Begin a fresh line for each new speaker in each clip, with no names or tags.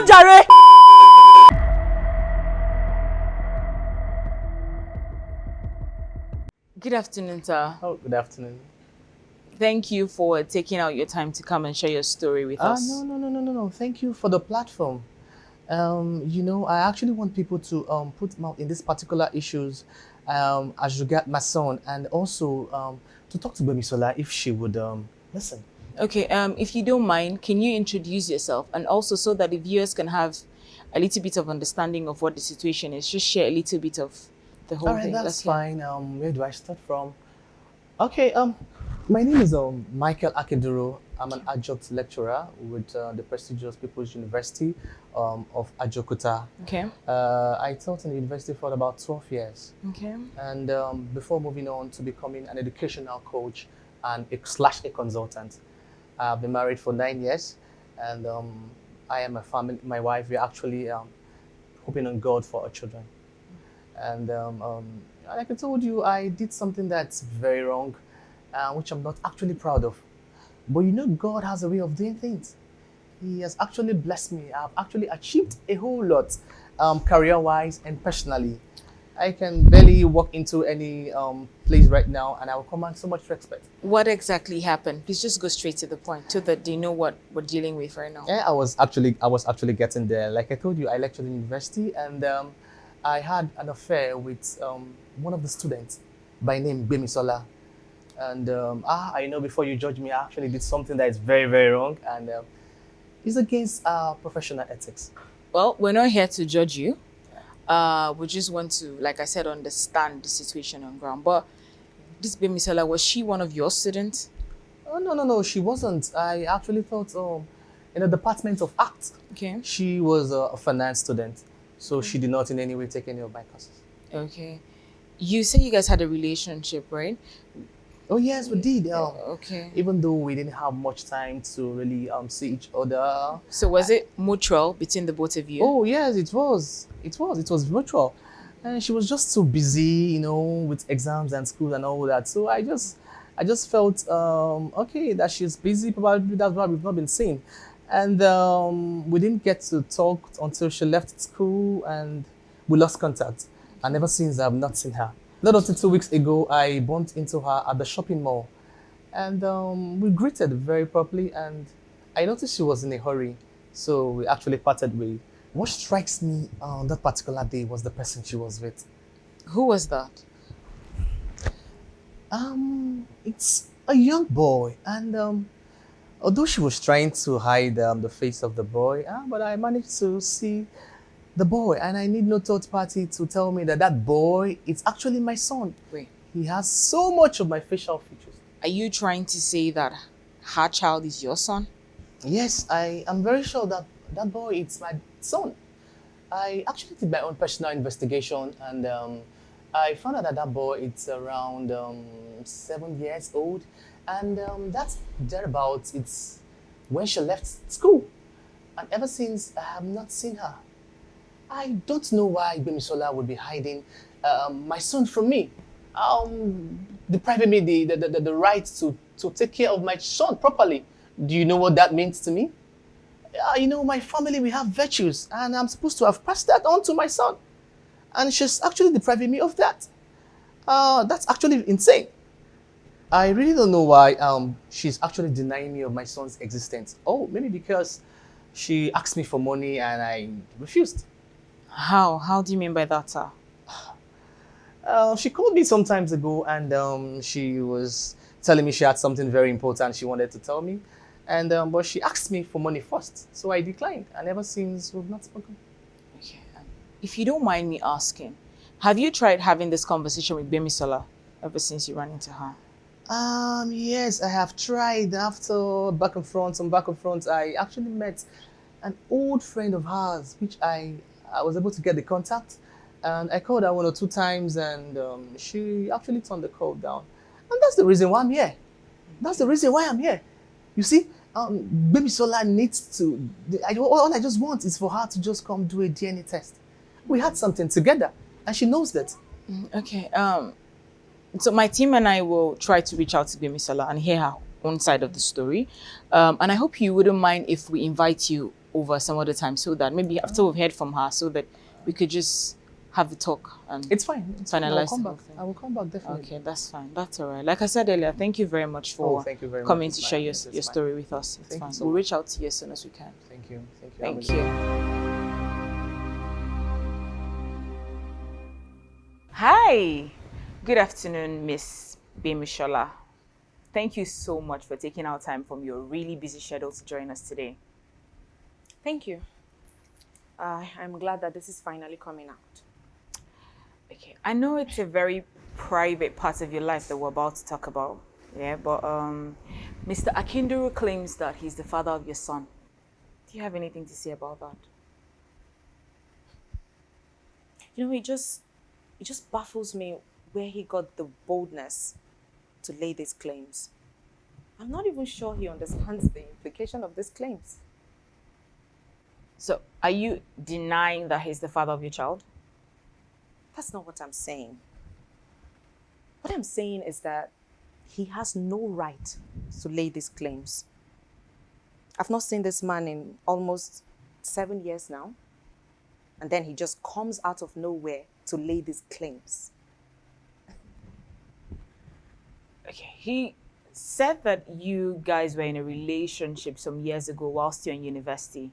on, Jare! Good afternoon, sir.
Oh, good afternoon.
Thank you for taking out your time to come and share your story with us.
No. Thank you for the platform. I actually want people to put mouth in these particular issues as regard my son, and also to talk to Gbemisola if she would listen.
Okay, if you don't mind, can you introduce yourself? And also so that the viewers can have a little bit of understanding of what the situation is. Just share a little bit of the whole
All right,
thing.
that's fine. Where do I start from? Okay, my name is Michael Akintola. I'm an adjunct lecturer with the prestigious People's University of Ajaokuta.
Okay.
I taught in the university for about 12 years.
Okay.
And before moving on to becoming an educational coach and a consultant, I've been married for 9 years, and I am a family. My wife, we're actually hoping on God for our children. And like I told you, I did something that's very wrong, which I'm not actually proud of. But God has a way of doing things. He has actually blessed me. I've actually achieved a whole lot, career-wise and personally. I can barely walk into any place right now, and I will command so much respect.
What exactly happened? Please just go straight to the point so that they know what we're dealing with right now.
Yeah, I was actually getting there. Like I told you, I lectured in university, and I had an affair with one of the students by name Gbemisola. And I know before you judge me, I actually did something that is very, very wrong, and it's against professional ethics.
Well, we're not here to judge you. We just want to, like I said, understand the situation on ground. But this Gbemisola, was she one of your students?
Oh, no, she wasn't. I actually thought in the Department of Art.
Okay.
She was a finance student, so she did not in any way take any of my courses.
Okay. You say you guys had a relationship, right?
Oh, yes, we did.
Okay.
Even though we didn't have much time to really see each other.
So was it mutual between the both of you?
Oh, yes, it was. It was mutual. And she was just so busy, with exams and school and all that. So I just felt, okay, that she's busy. Probably that's why we've not been seen. And we didn't get to talk until she left school, and we lost contact. And ever since, I've not seen her. Not until 2 weeks ago, I bumped into her at the shopping mall. And we greeted very properly, and I noticed she was in a hurry. So we actually parted ways. What strikes me on that particular day was the person she was with.
Who was that?
It's a young boy, and although she was trying to hide the face of the boy, but I managed to see the boy, and I need no third party to tell me that boy is actually my son.
Wait.
He has so much of my facial features.
Are you trying to say that her child is your son?
Yes, I am very sure that boy is my son. I actually did my own personal investigation, and I found out that boy is around 7 years old, and that's thereabouts. It's when she left school, and ever since I have not seen her. I don't know why Gbemisola would be hiding my son from me, depriving me the right to take care of my son properly. Do you know what that means to me? My family, we have virtues, and I'm supposed to have passed that on to my son. And she's actually depriving me of that. That's actually insane. I really don't know why she's actually denying me of my son's existence. Oh, maybe because she asked me for money and I refused.
How? How do you mean by that, sir?
She called me some times ago, and she was telling me she had something very important she wanted to tell me. And but she asked me for money first, so I declined. And ever since, we've not spoken.
Okay. If you don't mind me asking, have you tried having this conversation with Gbemisola ever since you ran into her?
Yes, I have tried. After back and front, I actually met an old friend of hers, which I was able to get the contact. And I called her 1 or 2 times, and she actually turned the call down. And that's the reason why I'm here. That's the reason why I'm here. You see, Gbemisola needs to... all I just want is for her to just come do a DNA test. We had something together, and she knows that.
Okay. So my team and I will try to reach out to Gbemisola and hear her own side of the story. And I hope you wouldn't mind if we invite you over some other time so that maybe after we've heard from her so that we could just have a talk and
It's fine. It's fine.
finalize
I'll come
the
back.
whole thing.
I will come back definitely.
Okay, that's fine. That's all right. Like I said earlier, thank you very much for
Thank you very
coming
much.
to
It's
share
fine.
your,
It's
your
fine.
story with us. It's
Thank you
fine.
so
We'll
much.
reach out to you as soon as we can.
Thank you. Thank you.
Thank
Have a good
you. Hi. Good afternoon, Miss Gbemisola. Thank you so much for taking out time from your really busy schedule to join us today.
Thank you. I'm glad that this is finally coming out.
Okay, I know it's a very private part of your life that we're about to talk about, yeah, but Mr. Akintola claims that he's the father of your son. Do you have anything to say about that?
You know, it just baffles me where he got the boldness to lay these claims. I'm not even sure he understands the implication of these claims.
So, are you denying that he's the father of your child?
That's not what I'm saying. What I'm saying is that he has no right to lay these claims. I've not seen this man in almost 7 years now. And then he just comes out of nowhere to lay these claims.
Okay, he said that you guys were in a relationship some years ago whilst you're in university.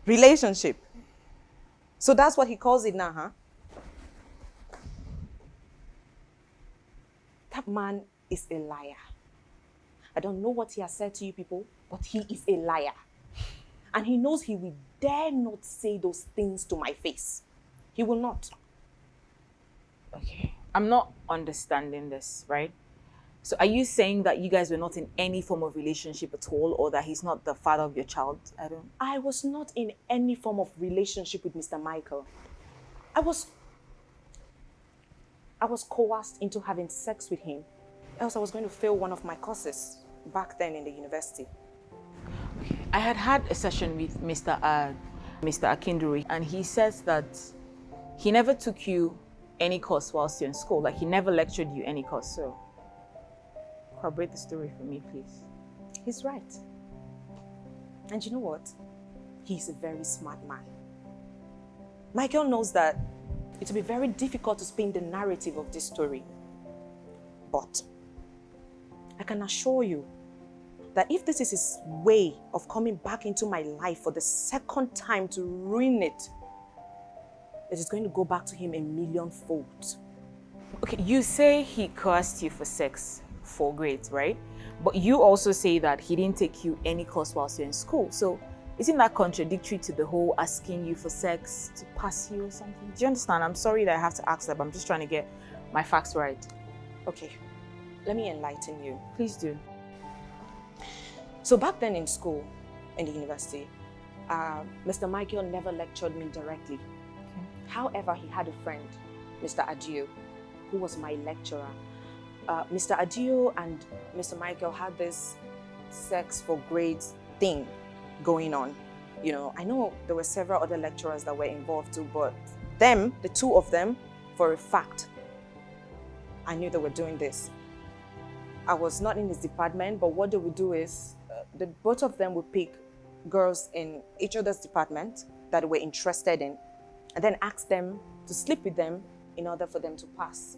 Relationship. So that's what he calls it now, huh? That man is a liar. I don't know what he has said to you people, but he is a liar. And he knows he will dare not say those things to my face. He will not.
Okay, I'm not understanding this, right? So are you saying that you guys were not in any form of relationship at all, or that he's not the father of your child?
I was not in any form of relationship with Mr. Michael. I was coerced into having sex with him, else I was going to fail one of my courses back then in the university.
I had a session with Mr. Akintola, and he says that he never took you any course whilst you're in school. Like, he never lectured you any course. So corroborate the story for me, please.
He's right. And you know what? He's a very smart man. Michael knows that it will be very difficult to spin the narrative of this story. But I can assure you that if this is his way of coming back into my life for the second time to ruin it, it is going to go back to him a millionfold.
Okay, you say he coerced you for sex for grades, right? But you also say that he didn't take you any course whilst you're in school. So isn't that contradictory to the whole asking you for sex to pass you or something? Do you understand? I'm sorry that I have to ask that, but I'm just trying to get my facts right.
Okay, let me enlighten you.
Please do.
So back then in school, in the university, Mr. Michael never lectured me directly.
Okay.
However, he had a friend, Mr. Adio, who was my lecturer. Mr. Adio and Mr. Michael had this sex for grades thing going on. You know, I know there were several other lecturers that were involved too, but them, the two of them, for a fact, I knew they were doing this. I was not in his department, but what they would do is, both of them would pick girls in each other's department that they were interested in, and then ask them to sleep with them in order for them to pass.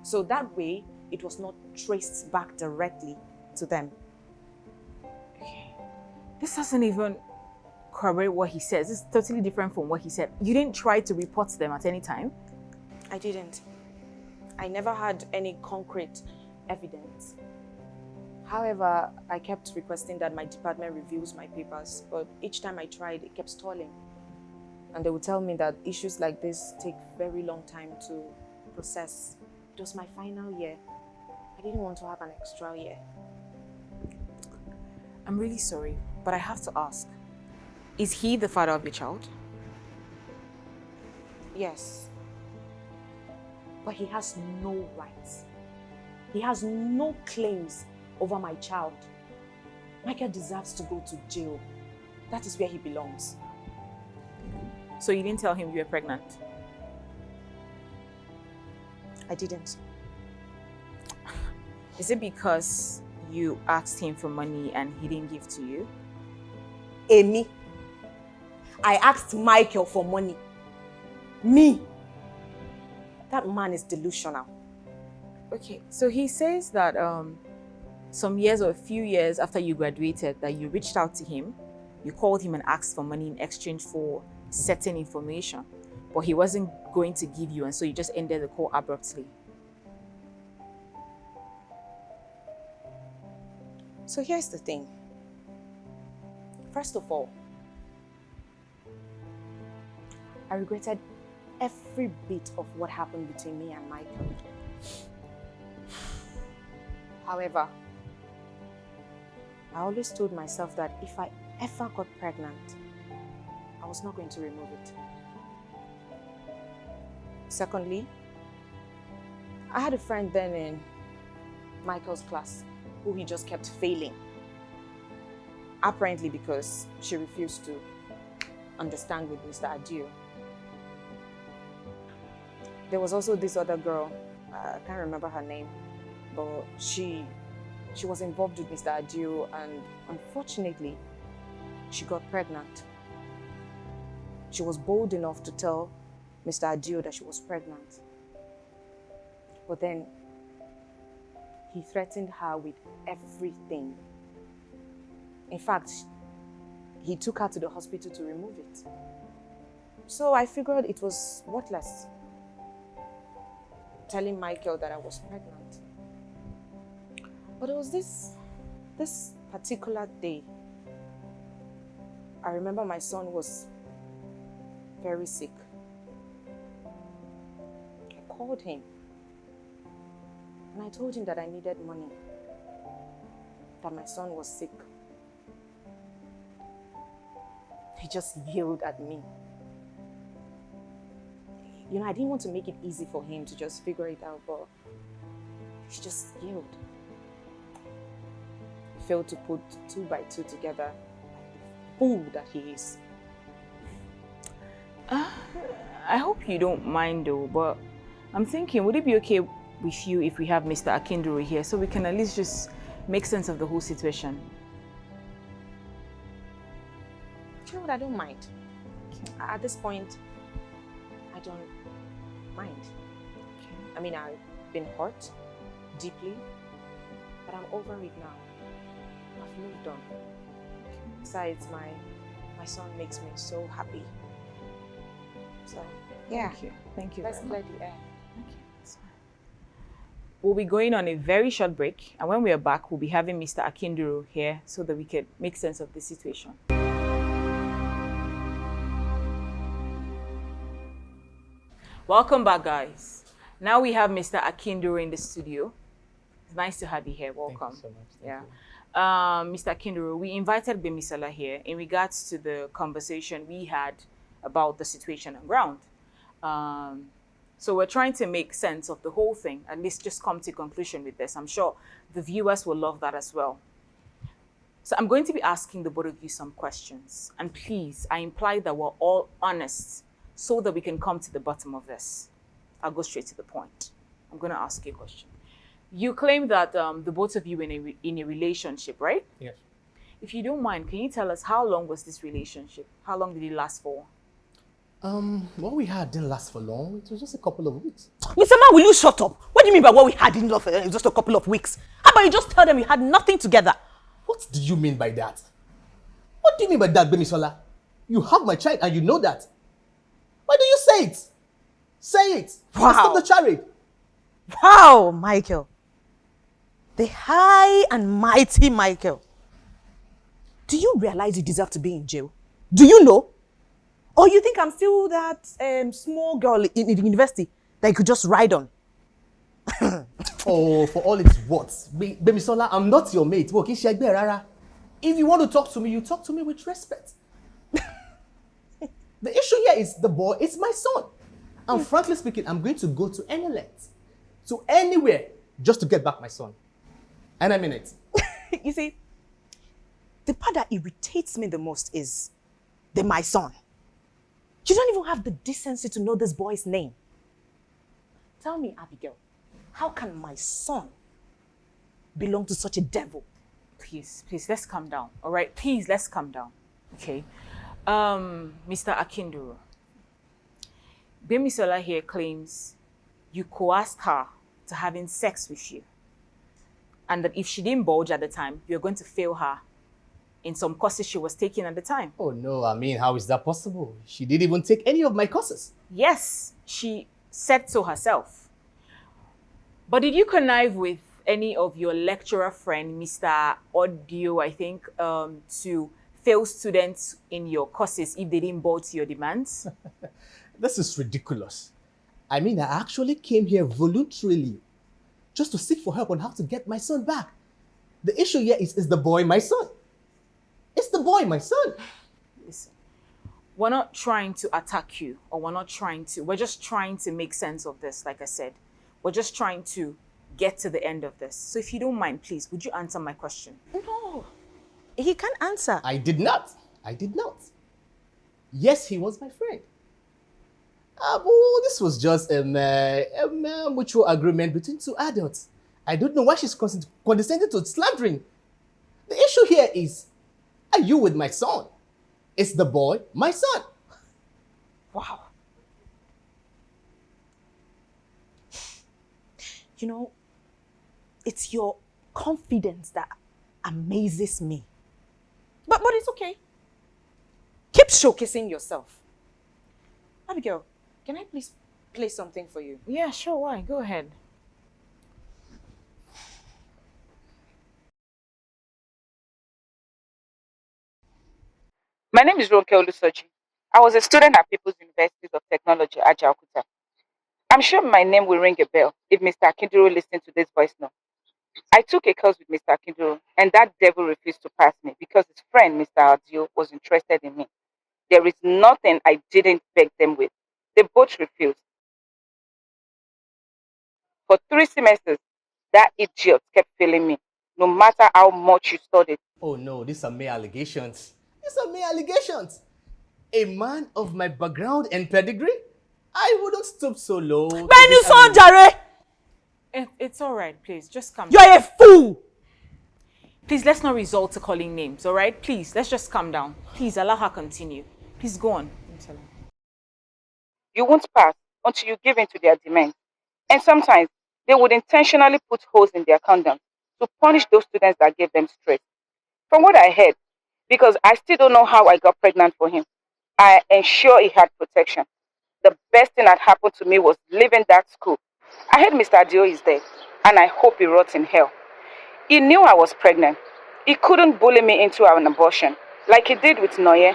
So that way, it was not traced back directly to them.
Okay. This doesn't even corroborate what he says. It's totally different from what he said. You didn't try to report them at any time?
I didn't. I never had any concrete evidence. However, I kept requesting that my department reviews my papers, but each time I tried, it kept stalling. And they would tell me that issues like this take very long time to process. It was my final year. I didn't want to have an extra year.
I'm really sorry, but I have to ask. Is he the father of your child?
Yes. But he has no rights. He has no claims over my child. Michael deserves to go to jail. That is where he belongs.
So you didn't tell him you were pregnant?
I didn't.
Is it because you asked him for money and he didn't give to you?
Amy, I asked Michael for money. Me. That man is delusional.
Okay, so he says that some years or a few years after you graduated that you reached out to him, you called him and asked for money in exchange for certain information, but he wasn't going to give you, and so you just ended the call abruptly.
So here's the thing. First of all, I regretted every bit of what happened between me and Michael. However, I always told myself that if I ever got pregnant, I was not going to remove it. Secondly, I had a friend then in Michael's class who he just kept failing. Apparently because she refused to understand with Mr. Adio. There was also this other girl, I can't remember her name, but she was involved with Mr. Adio, and unfortunately, she got pregnant. She was bold enough to tell Mr. Adio that she was pregnant. But then, he threatened her with everything. In fact, he took her to the hospital to remove it. So I figured it was worthless telling Michael that I was pregnant. But it was this particular day. I remember my son was very sick. I called him and I told him that I needed money, that my son was sick. He just yelled at me. You know, I didn't want to make it easy for him to just figure it out, but he just yelled. He failed to put 2 by 2 together, like the fool that he is.
I hope you don't mind though, but I'm thinking, would it be okay with you if we have Mr. Akintola here so we can at least just make sense of the whole situation?
You know what, I don't mind. At this point, I don't mind.
Okay.
I mean, I've been hurt deeply, but I'm over it now. I've moved on. Besides, my son makes me so happy. So, yeah.
Thank you. Thank you.
Let's
very
clear
much.
the air.
Okay, that's fine. We'll be going on a very short break, and when we are back, we'll be having Mr. Akintola here so that we can make sense of the situation. Welcome back, guys. Now we have Mr. Akintola in the studio. It's nice to have you here. Welcome.
Thank you so much.
Yeah.
Thank you.
Mr. Akintola, we invited Gbemisola here in regards to the conversation we had about the situation on ground. So we're trying to make sense of the whole thing, at least just come to a conclusion with this. I'm sure the viewers will love that as well. So I'm going to be asking the both of you some questions. And please, I imply that we're all honest so that we can come to the bottom of this. I'll go straight to the point. I'm going to ask you a question. You claim that the both of you in a relationship, right?
Yes.
If you don't mind, can you tell us how long was this relationship? How long did it last for?
What we had didn't last for long. It was just a couple of weeks.
Mr. Man, will you shut up? What do you mean by what we had didn't last for just a couple of weeks? How about you just tell them you had nothing together?
What do you mean by that? What do you mean by that, Gbemisola? You have my child and you know that. Why do you say it? Say it.
Wow.
And stop the charade.
Wow, Michael. The high and mighty Michael. Do you realize you deserve to be in jail? Do you know? Or you think I'm still that small girl in the university that you could just ride on?
Oh, for all it's worth. Gbemisola, I'm not your mate. If you want to talk to me, you talk to me with respect. The issue here is the boy, it's my son. And frankly speaking, I'm going to go to any length, to anywhere, just to get back my son. And I mean it.
You see, the part that irritates me the most is my son. You don't even have the decency to know this boy's name. Tell me, Abigail, how can my son belong to such a devil?
Please, let's calm down. All right, please, let's calm down. Okay. Mr. Akinduro, Gbemisola here claims you coerced her to having sex with you, and that if she didn't bulge at the time, you're going to fail her in some courses she was taking at the time.
Oh no, I mean, how is that possible? She didn't even take any of my courses.
Yes, she said so herself. But did you connive with any of your lecturer friend, Mr. Audio, I think, to fail students in your courses if they didn't bow to your demands?
This is ridiculous. I mean, I actually came here voluntarily just to seek for help on how to get my son back. The issue here is the boy my son. It's the boy my son.
Listen, we're not trying to attack you, or we're just trying to make sense of this, like I said. We're just trying to get to the end of this. So if you don't mind, please, would you answer my question?
No, he can't answer.
I did not. Yes, he was my friend. But this was just a mutual agreement between two adults. I don't know why she's condescending to slandering. The issue here is, are you with my son? It's the boy, my son.
Wow. You know, it's your confidence that amazes me. But it's okay. Keep showcasing yourself.
Abigail, can I please play something for you?
Yeah, sure, why? Go ahead.
My name is Ronke Olusoji. I was a student at People's University of Technology at Jakarta. I'm sure my name will ring a bell if Mr. Akinduro listened to this voice note. I took a course with Mr. Akinduro, and that devil refused to pass me because his friend, Mr. Adio, was interested in me. There is nothing I didn't beg them with. They both refused. For 3 semesters, that idiot kept failing me, no matter how much you studied.
Oh no, these are mere allegations. A man of my background and pedigree? I wouldn't stoop so low.
Gbemisola, jare!
It's all right, please, just calm down.
You're a fool!
Please, let's not resort to calling names, all right? Please, let's just calm down. Please, allow her continue. Please, go on.
You won't pass until you give in to their demands. And sometimes they would intentionally put holes in their condoms to punish those students that gave them stress. From what I heard, because I still don't know how I got pregnant for him, I ensure he had protection. The best thing that happened to me was leaving that school. I heard Mr. Adio is there, and I hope he rots in hell. He knew I was pregnant. He couldn't bully me into an abortion, like he did with Noye.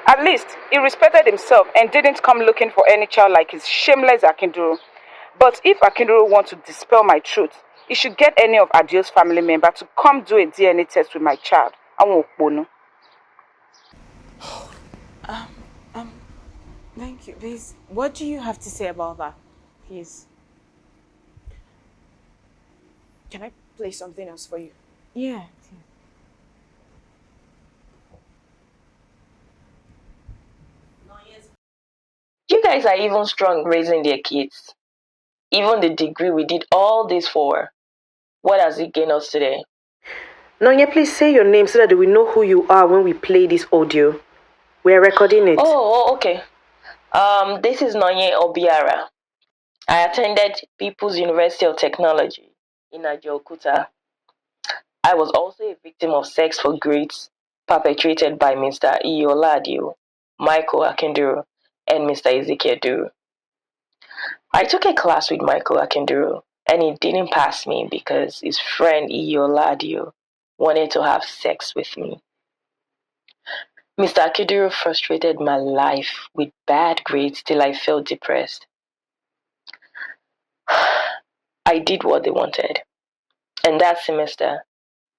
At least, he respected himself and didn't come looking for any child like his shameless Akinduro. But if Akinduro wants to dispel my truth, he should get any of Adio's family member to come do a DNA test with my child. I won't know.
Thank you. Please, what do you have to say about that? Please.
Can I play something else for you?
Yeah.
You guys are even strong raising their kids. Even the degree we did all this for. What has it gained us today?
Nonya, please say your name so that we know who you are when we play this audio. We are recording it.
Okay. This is Nonye Obiara. I attended People's University of Technology in Ajaokuta. I was also a victim of sex for grades perpetrated by Mr. Iyoladio, Michael Akinduro, and Mr. Ezekiel Duru. I took a class with Michael Akinduro, and he didn't pass me because his friend Iyoladio wanted to have sex with me. Mr. Akinduro frustrated my life with bad grades till I felt depressed. I did what they wanted. And that semester,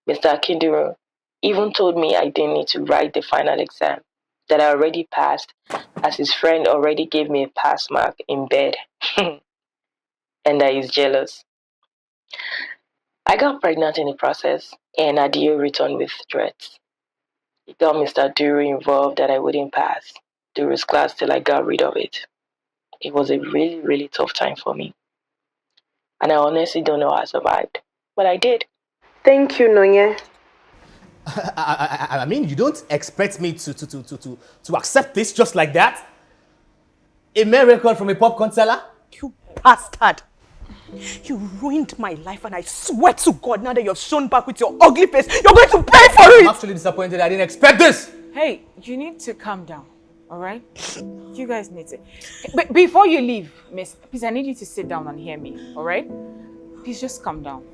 Mr. Akinduro even told me I didn't need to write the final exam, that I already passed, as his friend already gave me a pass mark in bed, and that he's jealous. I got pregnant in the process, and Adio returned with threats. He got Mr. Duru involved that I wouldn't pass Duru's class till I got rid of it. It was a really, really tough time for me. And I honestly don't know how I survived, but I did.
Thank you, Nonya.
I mean, you don't expect me to accept this just like that? A mere record from a popcorn seller?
You bastard! You ruined my life, and I swear to God, now that you've shown back with your ugly face, you're going to pay for it!
I'm actually disappointed. I didn't expect this!
Hey, you need to calm down, all right? You guys need to. But before you leave, miss, please, I need you to sit down and hear me, all right? Please just calm down.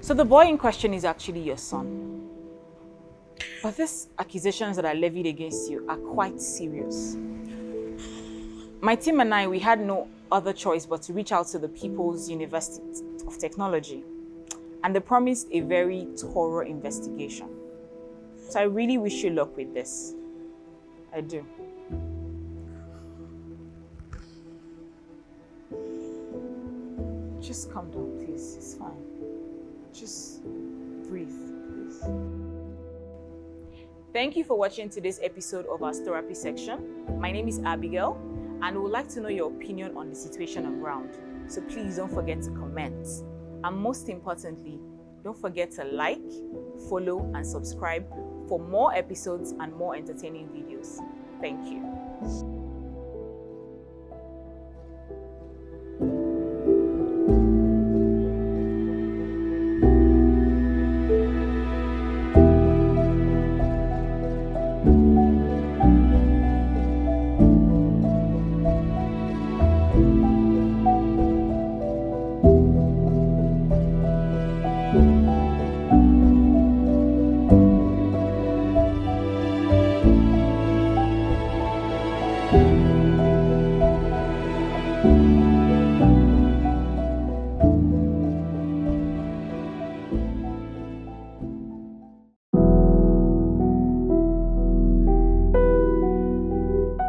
So the boy in question is actually your son. But these accusations that are levied against you are quite serious. My team and I, we had no other choice but to reach out to the People's University of Technology. And they promised a very thorough investigation. So I really wish you luck with this. I do. Just calm down, please. It's fine. Just breathe, please. Thank you for watching today's episode of our Storapy section. My name is Abigail, and we would like to know your opinion on the situation on ground. So please don't forget to comment. And most importantly, don't forget to like, follow, and subscribe for more episodes and more entertaining videos. Thank you.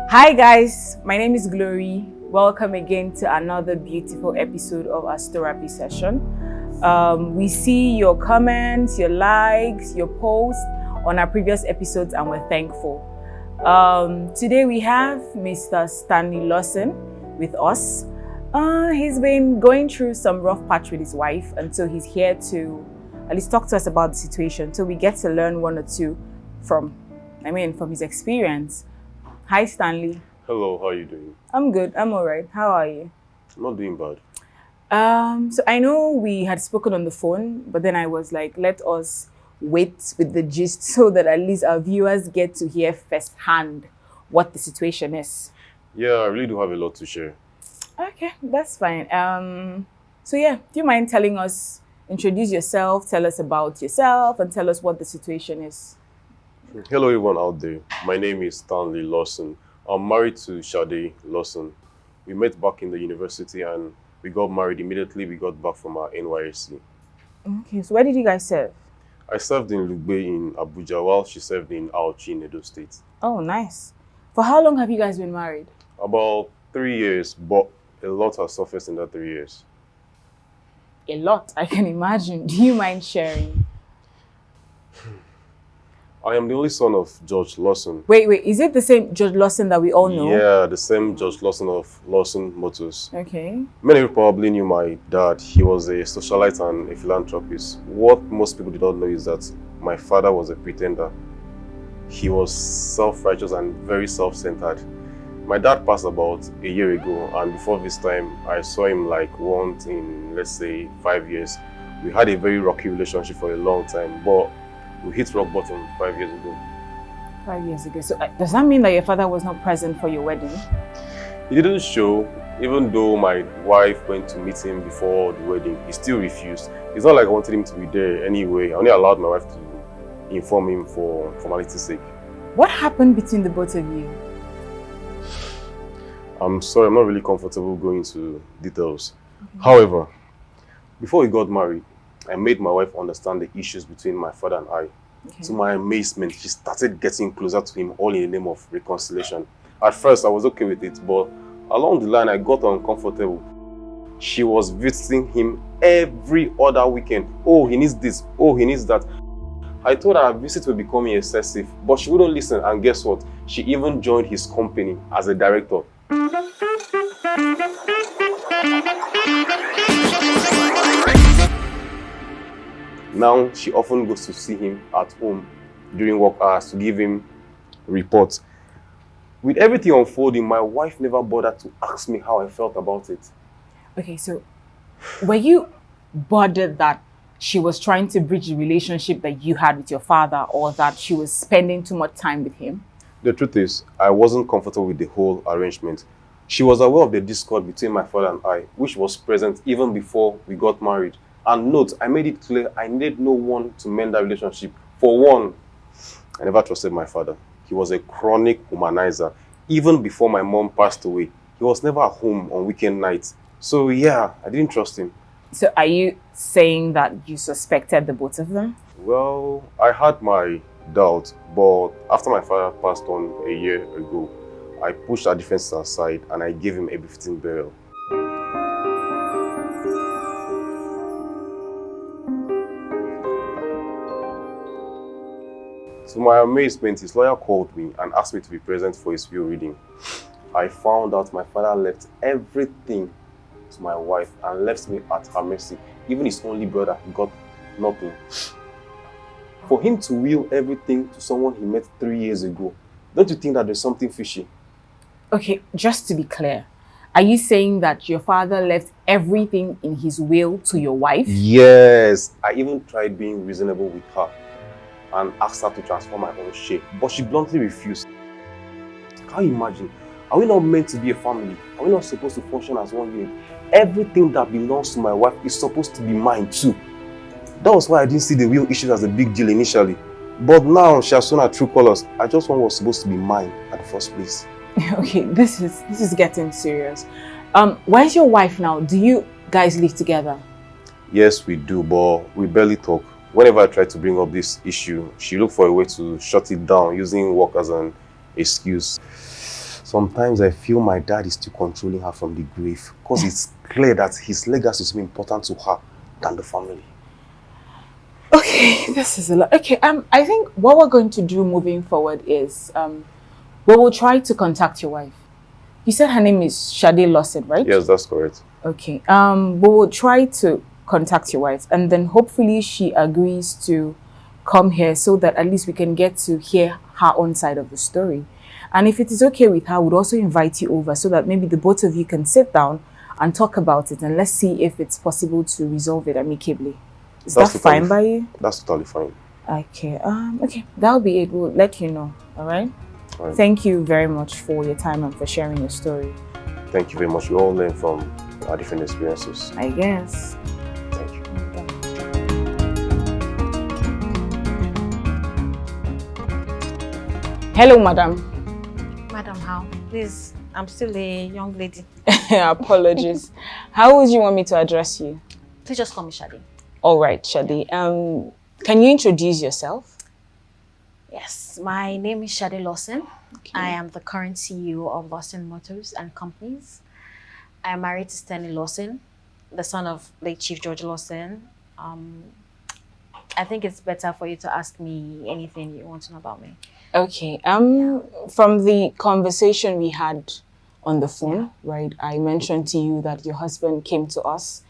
Hi guys, my name is Glory. Welcome again to another beautiful episode of our Storapy session. We see your comments, your likes, your posts on our previous episodes, and we're thankful. Today we have Mr. Stanley Lawson with us. He's been going through some rough patch with his wife, and so he's here to at least talk to us about the situation, so we get to learn one or two from his experience. Hi, Stanley.
Hello, how are you doing?
I'm good. I'm all right. How are you?
I'm not doing bad.
So I know we had spoken on the phone, but then I was like, let us wait with the gist so that at least our viewers get to hear firsthand what the situation is.
Yeah, I really do have a lot to share.
Okay, that's fine. So yeah, do you mind telling us, introduce yourself, tell us about yourself, and tell us what the situation is?
Hello everyone out there. My name is Stanley Lawson. I'm married to Shade Lawson. We met back in the university and we got married immediately we got back from our NYSC.
Okay, so where did you guys serve?
I served in Lugbe in Abuja while she served in Auchi in Edo State.
Oh, nice. For how long have you guys been married?
About 3 years, but a lot has surfaced in that 3 years.
A lot, I can imagine. Do you mind sharing?
I am the only son of George Lawson.
Wait, is it the same George Lawson that we all know?
Yeah, the same George Lawson of Lawson Motors.
Okay.
Many people probably knew my dad. He was a socialite and a philanthropist. What most people did not know is that my father was a pretender. He was self-righteous and very self-centered. My dad passed about a year ago, and before this time, I saw him like once in, let's say, 5 years. We had a very rocky relationship for a long time, but we hit rock bottom 5 years ago.
5 years ago. So does that mean that your father was not present for your wedding?
He didn't show, even though my wife went to meet him before the wedding. He still refused. It's not like I wanted him to be there anyway. I only allowed my wife to inform him for formality's sake.
What happened between the both of you?
I'm sorry, I'm not really comfortable going into details. However, before we got married, I made my wife understand the issues between my father and I. Okay. To my amazement, she started getting closer to him, all in the name of reconciliation. At first, I was okay with it, but along the line, I got uncomfortable. She was visiting him every other weekend. Oh, he needs this. Oh, he needs that. I told her her visits were becoming excessive, but she wouldn't listen, and guess what? She even joined his company as a director. Now she often goes to see him at home during work hours to give him reports. With everything unfolding, my wife never bothered to ask me how I felt about it.
Okay, so were you bothered that she was trying to bridge the relationship that you had with your father, or that she was spending too much time with him?
The truth is, I wasn't comfortable with the whole arrangement. She was aware of the discord between my father and I, which was present even before we got married. And note, I made it clear I needed no one to mend that relationship. For one, I never trusted my father. He was a chronic womanizer. Even before my mom passed away, he was never at home on weekend nights. So yeah, I didn't trust him.
So are you saying that you suspected the both of them?
Well, I had my doubts, but after my father passed on a year ago, I pushed our differences aside and I gave him a befitting burial. To my amazement, his lawyer called me and asked me to be present for his will reading. I found out my father left everything to my wife and left me at her mercy. Even his only brother got nothing. For him to will everything to someone he met 3 years ago, don't you think that there's something fishy?
Okay, just to be clear, are you saying that your father left everything in his will to your wife?
Yes, I even tried being reasonable with her and asked her to transfer my own share, but she bluntly refused. Can you imagine? Are we not meant to be a family? Are we not supposed to function as one unit? Everything that belongs to my wife is supposed to be mine too. That was why I didn't see the real issues as a big deal initially. But now she has shown her true colors. I just want what was supposed to be mine at the first place.
Okay, this is getting serious. Where's your wife now? Do you guys live together?
Yes, we do, but we barely talk. Whenever I try to bring up this issue, she looked for a way to shut it down using work as an excuse. Sometimes I feel my dad is still controlling her from the grave because it's clear that his legacy is more important to her than the family.
Okay, this is a lot. Okay, I think what we're going to do moving forward is we will try to contact your wife. You said her name is Shade Lawson, right?
Yes, that's correct.
Okay. We will try to contact your wife, and then hopefully she agrees to come here so that at least we can get to hear her own side of the story. And if it is okay with her, we'd also invite you over so that maybe the both of you can sit down and talk about it, and let's see if it's possible to resolve it amicably. Is that fine by you?
That's totally fine.
Okay. Okay, that'll be it. We'll let you know. All right?
All right.
Thank you very much for your time and for sharing your story.
Thank you very much. We all learn from our different experiences.
I guess.
Thank you.
Hello, madam.
Madam, how? Please, I'm still a young lady.
Apologies. How would you want me to address you?
Please just call me Shadi.
All right, Shadi. Can you introduce yourself?
Yes, my name is Shadi Lawson.
Okay.
I am the current CEO of Lawson Motors and Companies. I am married to Stanley Lawson, the son of late Chief George Lawson. I think it's better for you to ask me anything you want to know about me.
Okay. From the conversation we had on the phone, right, I mentioned to you that your husband came to us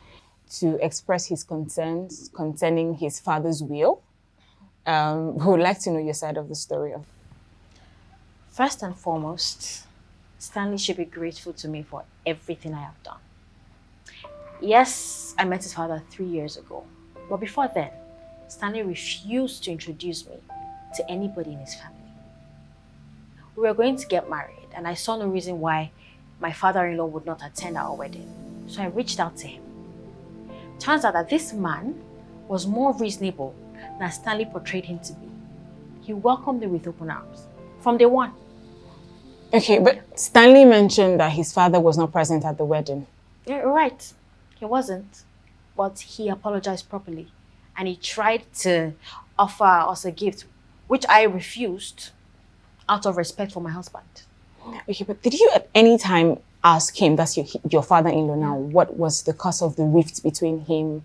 to express his concerns concerning his father's will. We would like to know your side of the story.
First and foremost, Stanley should be grateful to me for everything I have done. Yes, I met his father 3 years ago, but before then, Stanley refused to introduce me to anybody in his family. We were going to get married, and I saw no reason why my father-in-law would not attend our wedding, so I reached out to him. Turns out that this man was more reasonable than Stanley portrayed him to be. He welcomed me with open arms from day one.
Okay, but Stanley mentioned that his father was not present at the wedding.
Yeah, right. He wasn't, but he apologized properly, and he tried to offer us a gift, which I refused out of respect for my husband.
Okay, but did you at any time ask him, that's your father-in-law now, what was the cause of the rift between him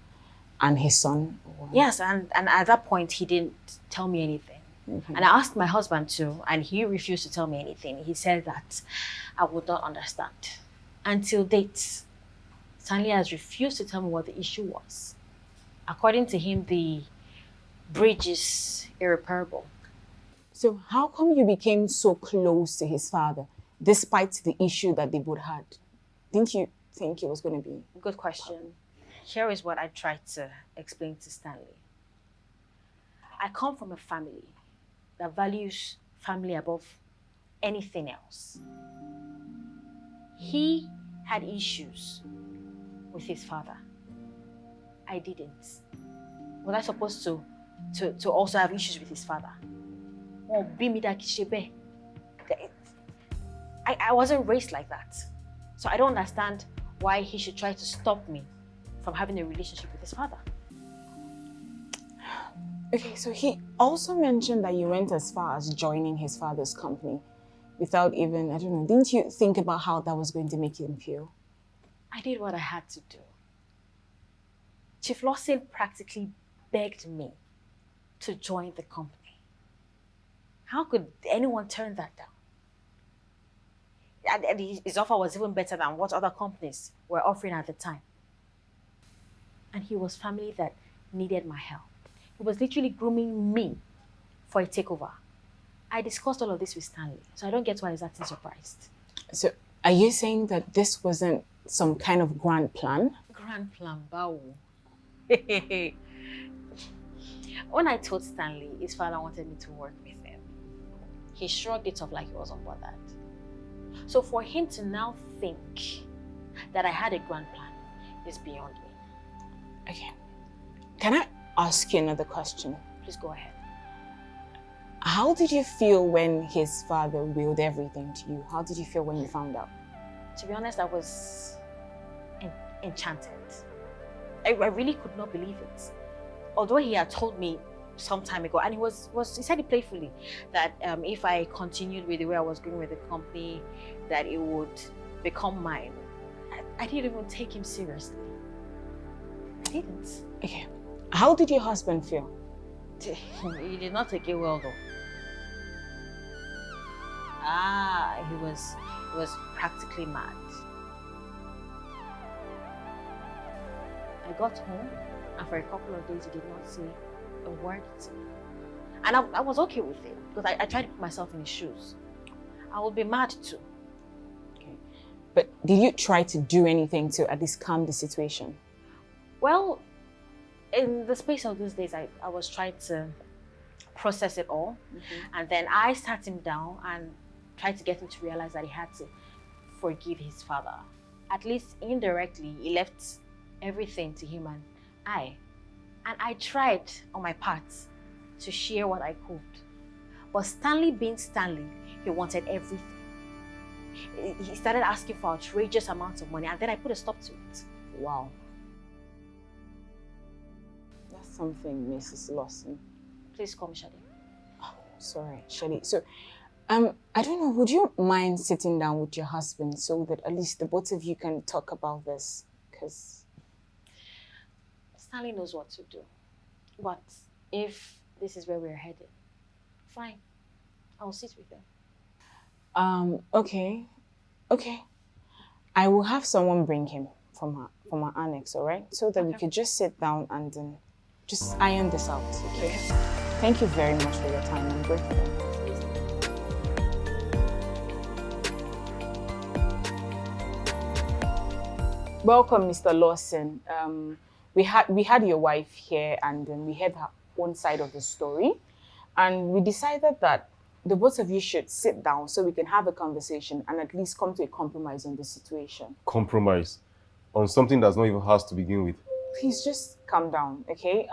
and his son?
Yes, and at that point, he didn't tell me anything.
Okay.
And I asked my husband too, and he refused to tell me anything. He said that I would not understand. Until date, Stanley has refused to tell me what the issue was. According to him, the
bridge is irreparable.
So how come you became so close to his father, despite the issue that they both had? Didn't you think it was going to be?
Good question. Here is what I tried to explain to Stanley. I come from a family that values family above anything else. He had issues with his father. I didn't. Was I supposed to also have issues with his father? I wasn't raised like that. So I don't understand why he should try to stop me from having a relationship with his father.
Okay, so he also mentioned that you went as far as joining his father's company without even, I don't know, didn't you think about how that was going to make him feel?
I did what I had to do. Chief Lawson practically begged me to join the company. How could anyone turn that down? And his offer was even better than what other companies were offering at the time. And he was family that needed my help. He was literally grooming me for a takeover. I discussed all of this with Stanley, so I don't get why he's acting surprised.
So are you saying that this wasn't some kind of grand plan?
Grand plan, bao. When I told Stanley his father wanted me to work with him, he shrugged it off like he was unbothered. So for him to now think that I had a grand plan is beyond me.
Okay. Can I ask you another question?
Please go ahead.
How did you feel when his father willed everything to you? How did you feel when you found out?
To be honest, I was enchanted. I really could not believe it. Although he had told me some time ago, and he said it playfully, that if I continued with the way I was going with the company, that it would become mine. I didn't even take him seriously. I didn't.
Okay. How did your husband feel?
He did not take it well though. He was practically mad. I got home, and for a couple of days he did not say a word to me. And I was okay with it, because I tried to put myself in his shoes. I would be mad too.
Okay. But did you try to do anything to at least calm the situation?
Well, in the space of those days, I was trying to process it all. And then I sat him down and tried to get him to realize that he had to forgive his father. At least indirectly, he left everything to him and I. And I tried on my part to share what I could. But Stanley being Stanley, he wanted everything. He started asking for outrageous amounts of money, and then I put a stop to it.
Wow. That's something, Mrs. Lawson.
Please call me Shadi.
Oh, sorry, Shadi. So, I don't know, would you mind sitting down with your husband so that at least the both of you can talk about this? Because
Stanley knows what to do. But if this is where we're headed, fine. I'll sit with them.
Okay. I will have someone bring him from our annex, all right? So that we could just sit down and just iron this out, okay? Thank you very much for your time. I'm grateful. Welcome, Mr. Lawson. We had your wife here, and we heard her own side of the story, and we decided that the both of you should sit down so we can have a conversation and at least come to a compromise on the situation.
Compromise? On something that's not even hers to begin with?
Please just calm down, okay?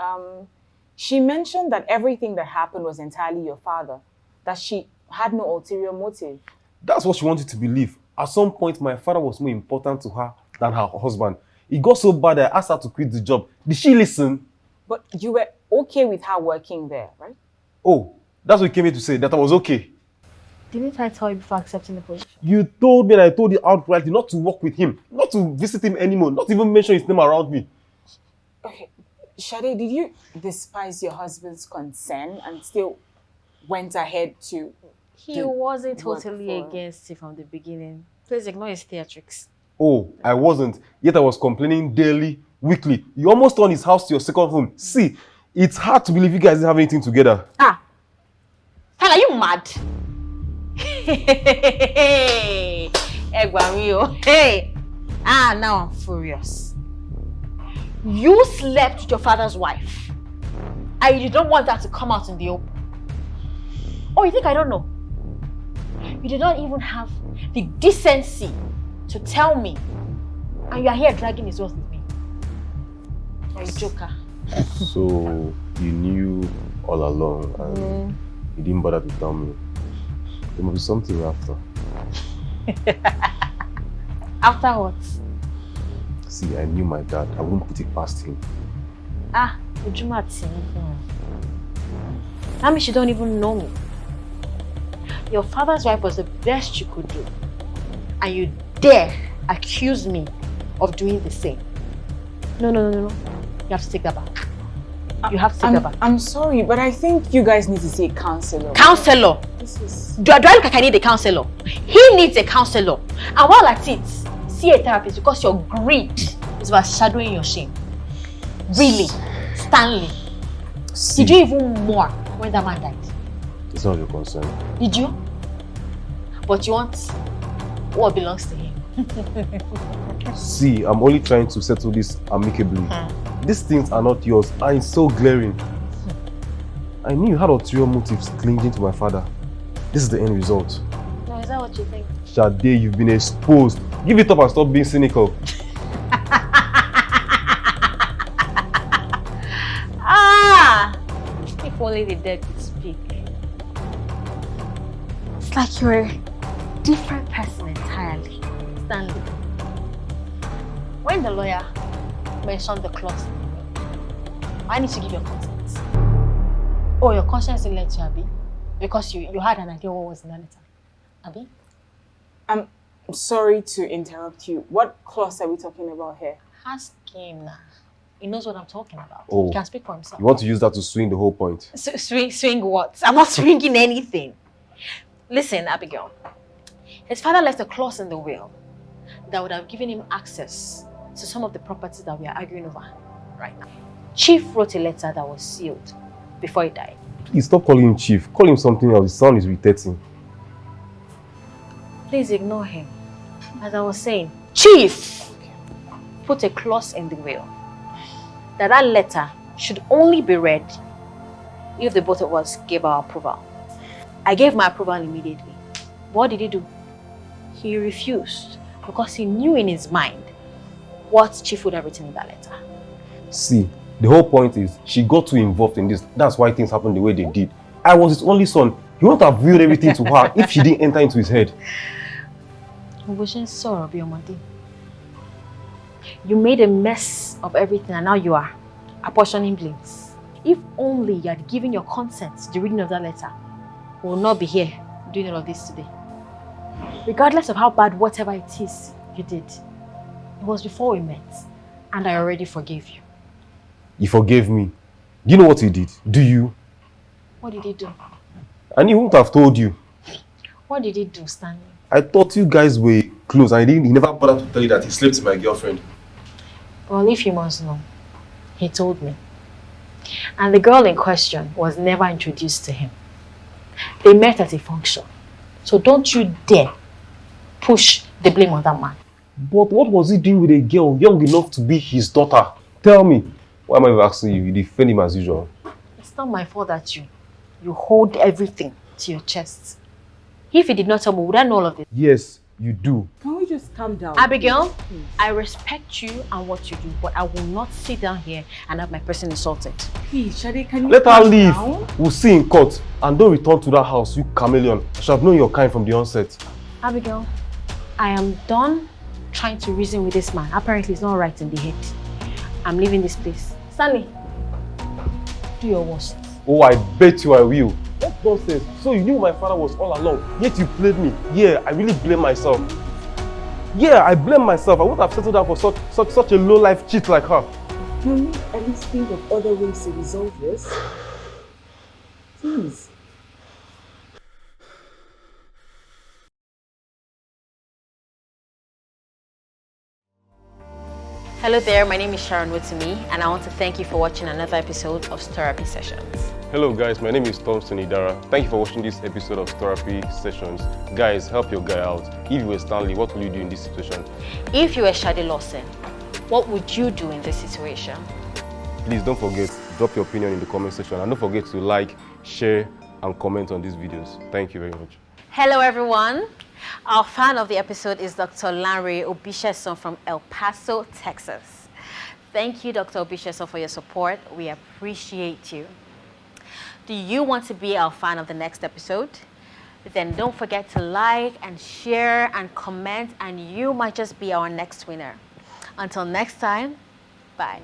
She mentioned that everything that happened was entirely your father, that she had no ulterior motive.
That's what she wanted to believe. At some point, my father was more important to her than her husband. It got so bad that I asked her to quit the job. Did she listen?
But you were okay with her working there, right?
Oh, that's what you came here to say, that I was okay.
Didn't I tell you before accepting the position?
You told me and I told you outrightly not to work with him, not to visit him anymore, not even mention his name around me.
Okay, Shade, did you despise your husband's concern and still went ahead to...
He wasn't totally against it from the beginning. Please ignore his theatrics.
Oh, I wasn't. Yet I was complaining daily, weekly. You almost turned his house to your second home. See, It's hard to believe you guys didn't have anything together.
Ah, Stan, are you mad? Hey, hey. Now I'm furious. You slept with your father's wife, and you don't want that to come out in the open. Oh, you think I don't know? You did not even have the decency to tell me, and you are here dragging his words with me. You're a joker.
So you knew all along and you didn't bother to tell me. There must be something after.
After what?
See, I knew my dad. I wouldn't put it past him.
Ujuma. That means you don't even know me. Your father's wife was the best you could do. And you dare accuse me of doing the same. No. You have to take that back. You have to take that back.
I'm sorry, but I think you guys need to see a counselor.
Counselor? Do I look like I need a counselor? He needs a counselor. And while at it, see a therapist because your greed is overshadowing your shame. Really? Stanley? Did you even mourn when that man died?
It's not your concern.
Did you? But you want what belongs to him.
See, I'm only trying to settle this amicably. These things are not yours and it's so glaring. I knew you had ulterior motives clinging to my father. This is the end result.
No, is that what you think?
Shade, you've been exposed. Give it up and stop being cynical.
If only the dead could speak. It's like you're a different person entirely, Stanley. When the lawyer mentioned the clause, I need to give your consent. Oh, your conscience didn't let you, Abby? Because you had an idea what was in the letter. Abby?
I'm sorry to interrupt you. What clause are we talking about here?
Ask him now. He knows what I'm talking about.
Oh,
he can speak for himself.
You want to use that to swing the whole point?
Swing what? I'm not swinging anything. Listen, Abigail. His father left a clause in the will that would have given him access to some of the properties that we are arguing over right now. Chief wrote a letter that was sealed before he died.
Please stop calling him Chief. Call him something else. His sound is irritating.
Please ignore him. As I was saying, Chief put a clause in the will that letter should only be read if the both of us gave our approval. I gave my approval immediately. What did he do? He refused because he knew in his mind what Chief would have written in that letter.
See, the whole point is she got too involved in this. That's why things happened the way they did. I was his only son. He wouldn't have revealed everything to her if she didn't enter into his head.
You made a mess of everything and now you are apportioning blames. If only you had given your consent to the reading of that letter, we will not be here doing all of this today. Regardless of how bad whatever it is you did, it was before we met and I already forgave you.
You forgave me. Do you know what he did? Do you?
What did he do?
And he wouldn't have told you.
What did he do, Stanley?
I thought you guys were close and he never bothered to tell you that he slept with my girlfriend.
Well, if you must know, he told me. And the girl in question was never introduced to him. They met at a function. So don't you dare push the blame on that man.
But what was he doing with a girl young enough to be his daughter? Tell me. Why am I asking you? You defend him as usual.
It's not my fault that you hold everything to your chest. If you did not tell me, would I know all of this?
Yes, you do.
Can we just calm down?
Abigail, please? I respect you and what you do, but I will not sit down here and have my person insulted.
Please, Shade, can you
let her leave.
Down?
We'll see in court. And don't return to that house, you chameleon. I should have known your kind from the onset.
Abigail, I am done trying to reason with this man. Apparently, it's not right in the head. I'm leaving this place. Stanley, do your worst.
Oh, I bet you I will. What nonsense? So you knew my father was all along, yet you played me. Yeah, I really blame myself. Yeah, I blame myself. I wouldn't have settled down for such a low-life cheat like her.
Can we at least think of other ways to resolve this? Please.
Hello there, my name is Sharon Witimi, and I want to thank you for watching another episode of Storapy Sessions.
Hello guys, my name is Thompson Idara. Thank you for watching this episode of Storapy Sessions. Guys, help your guy out. If you were Stanley, what will you do in this situation?
If you were Shadi Lawson, what would you do in this situation?
Please don't forget, drop your opinion in the comment section, and don't forget to like, share, and comment on these videos. Thank you very much.
Hello everyone. Our fan of the episode is Dr. Lanre Obisheson from El Paso, Texas. Thank you, Dr. Obisheson, for your support. We appreciate you. Do you want to be our fan of the next episode? Then don't forget to like and share and comment, and you might just be our next winner. Until next time, bye.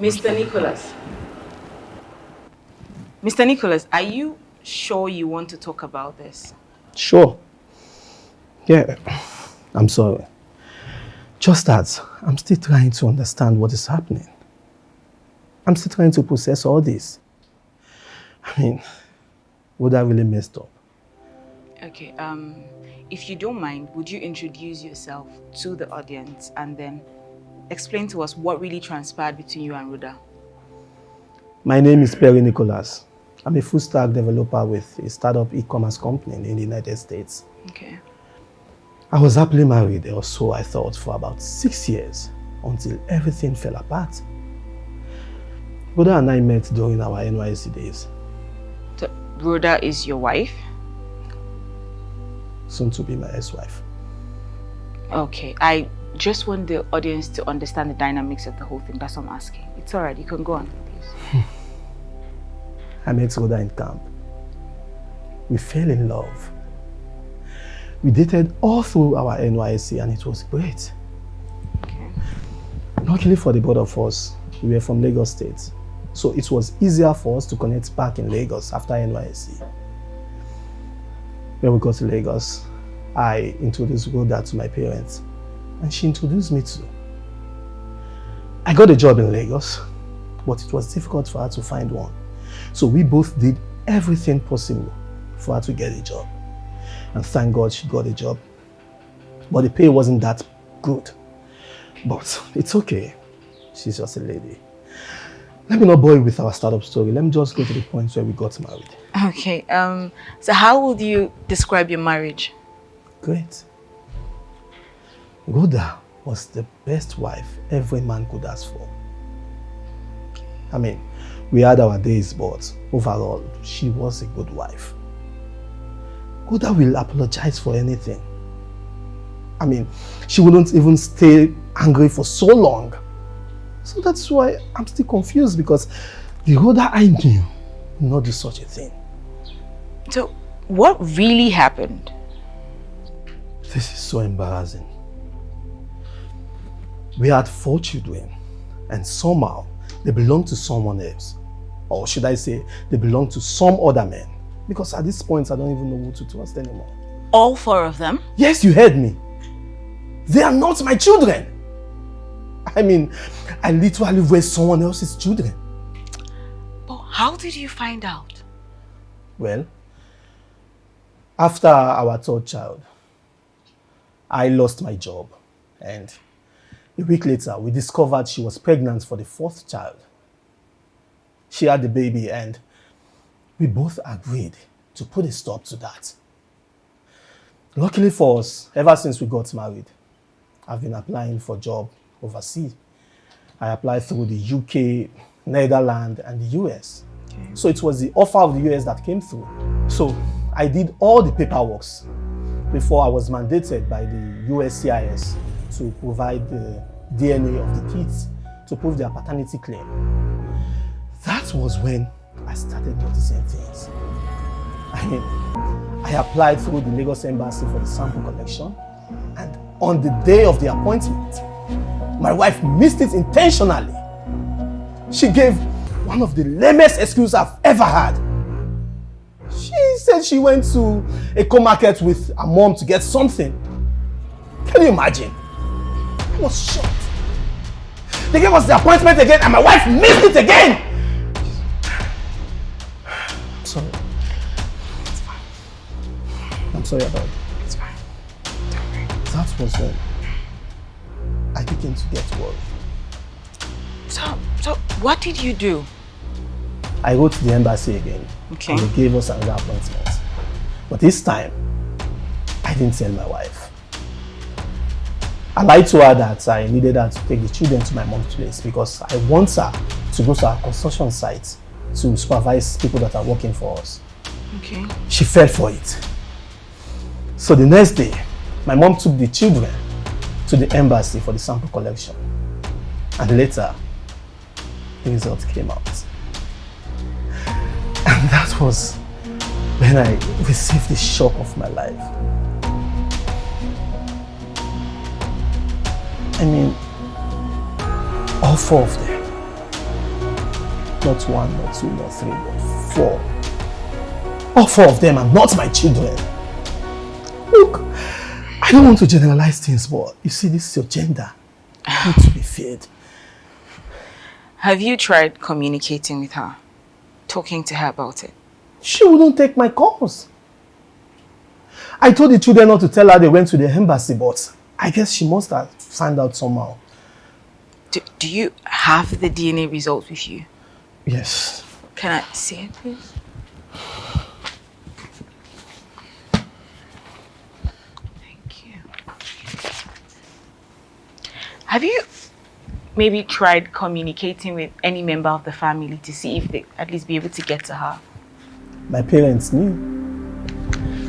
Mr. Nicholas. Mr. Nicholas, are you sure you want to talk about this?
Sure. Yeah, I'm sorry. Just that I'm still trying to understand what is happening. I'm still trying to process all this. I mean, would I really messed up?
Okay, if you don't mind, would you introduce yourself to the audience and then explain to us what really transpired between you and Roda?
My name is Perry Nicholas. I'm a full-stack developer with a startup e-commerce company in the United States.
Okay.
I was happily married, or so I thought, for about 6 years, until everything fell apart. Roda and I met during our NYC days.
So, Roda is your wife?
Soon to be my ex-wife.
Okay, I just want the audience to understand the dynamics of the whole thing. That's what I'm asking. It's all right, you can go on, please.
I met Roda in camp. We fell in love. We dated all through our NYC and it was great.
Okay.
Luckily for the both of us, we were from Lagos State. So it was easier for us to connect back in Lagos after NYC. When we got to Lagos, I introduced Roda to my parents and she introduced me too. I got a job in Lagos, but it was difficult for her to find one. So we both did everything possible for her to get a job. And thank God she got a job. But the pay wasn't that good. But it's okay. She's just a lady. Let me not bore you with our startup story. Let me just go to the point where we got married.
Okay, so how would you describe your marriage?
Great. Roda was the best wife every man could ask for. I mean, we had our days, but overall, she was a good wife. Roda will apologize for anything. I mean, she wouldn't even stay angry for so long. So that's why I'm still confused, because the Roda I knew would not do such a thing.
So, what really happened?
This is so embarrassing. We had 4 children, and somehow they belonged to someone else. Or should I say, they belonged to some other men. Because at this point, I don't even know who to trust anymore.
All 4 of them?
Yes, you heard me. They are not my children. I mean, I literally raised someone else's children.
But how did you find out?
Well, after our 3rd child, I lost my job. And a week later, we discovered she was pregnant for the 4th child. She had the baby and we both agreed to put a stop to that. Luckily for us, ever since we got married, I've been applying for jobs overseas. I applied through the UK, Netherlands, and the US. Okay. So it was the offer of the US that came through. So I did all the paperwork before I was mandated by the USCIS to provide the DNA of the kids to prove their paternity claim. That was when I started noticing things. I mean, I applied through the Lagos Embassy for the sample collection, and on the day of the appointment, my wife missed it intentionally. She gave one of the lamest excuses I've ever had. She said she went to a co-market with her mom to get something. Can you imagine? I was shocked. They gave us the appointment again and my wife missed it again! I'm sorry. It's fine. I'm sorry about it.
It's fine. Don't worry.
That was when I began to get worried.
So what did you do?
I wrote to the embassy again.
Okay.
And they gave us another appointment. But this time, I didn't tell my wife. I lied to her that I needed her to take the children to my mom's place because I want her to go to our construction site to supervise people that are working for us.
Okay.
She fell for it. So the next day, my mom took the children to the embassy for the sample collection. And later, the result came out. And that was when I received the shock of my life. I mean, all 4 of them. Not 1, not 2, not 3, but 4. All 4 of them are not my children. Look, I don't want to generalize things, but you see, this is your gender. You need to be feared.
Have you tried communicating with her? Talking to her about it?
She wouldn't take my calls. I told the children not to tell her they went to the embassy, but I guess she must have found out somehow.
Do you have the DNA results with you?
Yes.
Can I see it, please? Thank you. Have you maybe tried communicating with any member of the family to see if they at least be able to get to her?
My parents knew.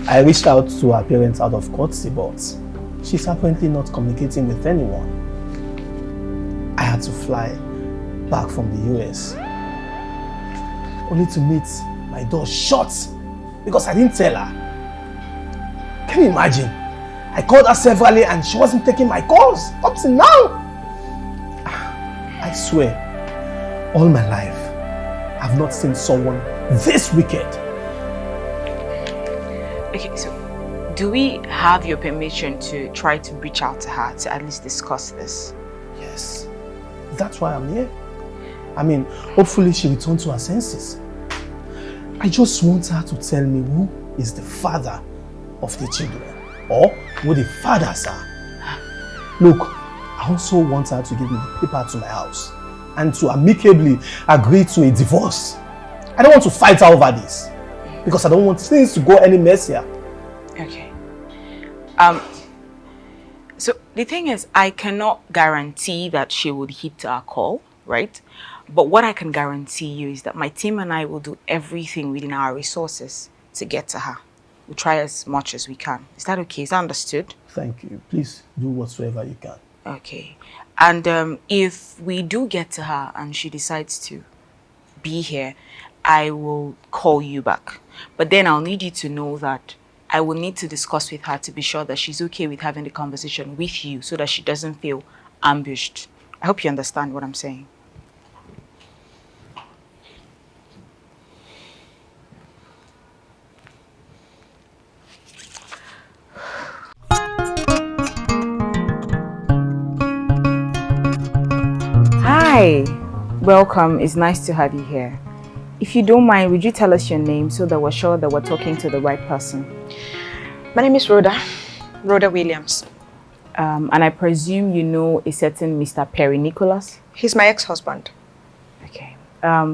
I reached out to her parents out of courtesy, but she's apparently not communicating with anyone. I had to fly back from the US, only to meet my door shut because I didn't tell her. Can you imagine? I called her severally and she wasn't taking my calls up to now. I swear, all my life, I've not seen someone this wicked.
Okay, so do we have your permission to try to reach out to her to at least discuss this?
Yes, that's why I'm here. I mean, hopefully she returns to her senses. I just want her to tell me who is the father of the children or who the fathers are. Look, I also want her to give me the paper to my house and to amicably agree to a divorce. I don't want to fight her over this because I don't want things to go any messier.
Okay. So the thing is, I cannot guarantee that she would hit our call, right? But what I can guarantee you is that my team and I will do everything within our resources to get to her. We'll try as much as we can. Is that okay? Is that understood?
Thank you. Please do whatsoever you can.
Okay. And if we do get to her and she decides to be here, I will call you back. But then I'll need you to know that I will need to discuss with her to be sure that she's okay with having the conversation with you so that she doesn't feel ambushed. I hope you understand what I'm saying. Hi, welcome. It's nice to have you here. If you don't mind, would you tell us your name so that we're sure that we're talking to the right person?
My name is Roda. Roda Williams.
And I presume you know a certain Mr. Perry Nicholas?
He's my ex-husband.
Okay.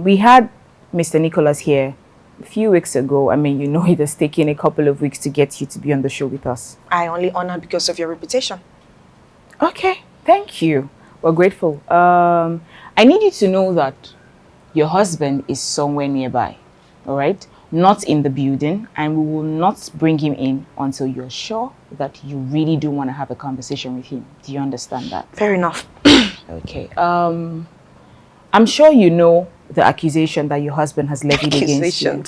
We had Mr. Nicholas here a few weeks ago. I mean, you know it has taken a couple of weeks to get you to be on the show with us.
I only honor because of your reputation.
Okay, thank you. We're grateful. I need you to know that your husband is somewhere nearby, all right? Not in the building, and we will not bring him in until you're sure that you really do want to have a conversation with him. Do you understand that?
Fair enough.
Okay. I'm sure you know the accusation that your husband has levied against you.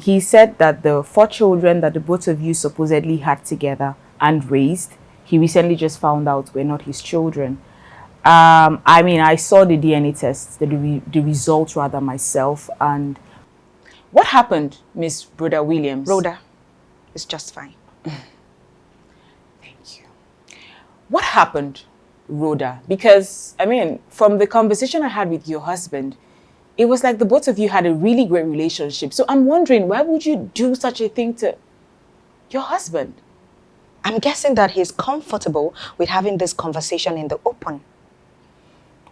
He said that the 4 children that the both of you supposedly had together and raised, he recently just found out were not his children. I mean, I saw the DNA test, the results rather myself. And what happened, Miss Rhoda Williams?
Rhoda is just fine.
Thank you. What happened, Rhoda? Because, I mean, from the conversation I had with your husband, it was like the both of you had a really great relationship. So I'm wondering, why would you do such a thing to your husband?
I'm guessing that he's comfortable with having this conversation in the open.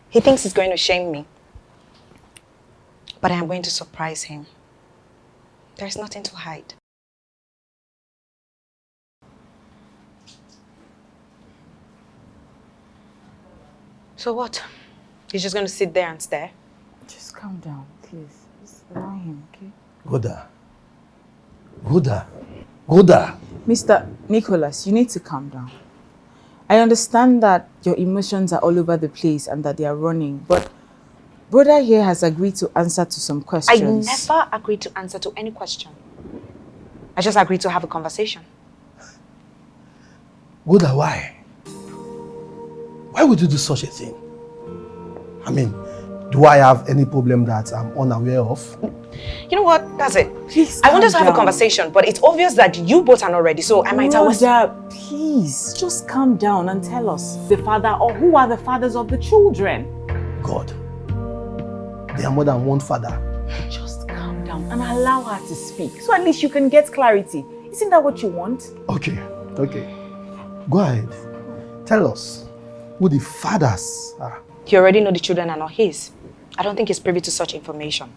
He thinks he's going to shame me. But I am going to surprise him. There's nothing to hide. So what? He's just going to sit there and stare?
Just calm down, please. Just allow him, okay?
Roda. Roda. Roda.
Mr. Nicholas, you need to calm down. I understand that your emotions are all over the place and that they are running, but Brother here has agreed to answer to some questions.
I never agreed to answer to any question. I just agreed to have a conversation.
Roda, why? Why would you do such a thing? I mean, do I have any problem that I'm unaware of?
You know what? That's it.
Please,
I wanted to have a conversation, but it's obvious that you both are not ready, so I might always...
Roda, please, just calm down and tell us the father or who are the fathers of the children.
God. There are more than one father.
Just calm down and allow her to speak, so at least you can get clarity. Isn't that what you want?
Okay. Go ahead. Tell us who the fathers are.
You already know the children are not his. I don't think he's privy to such information.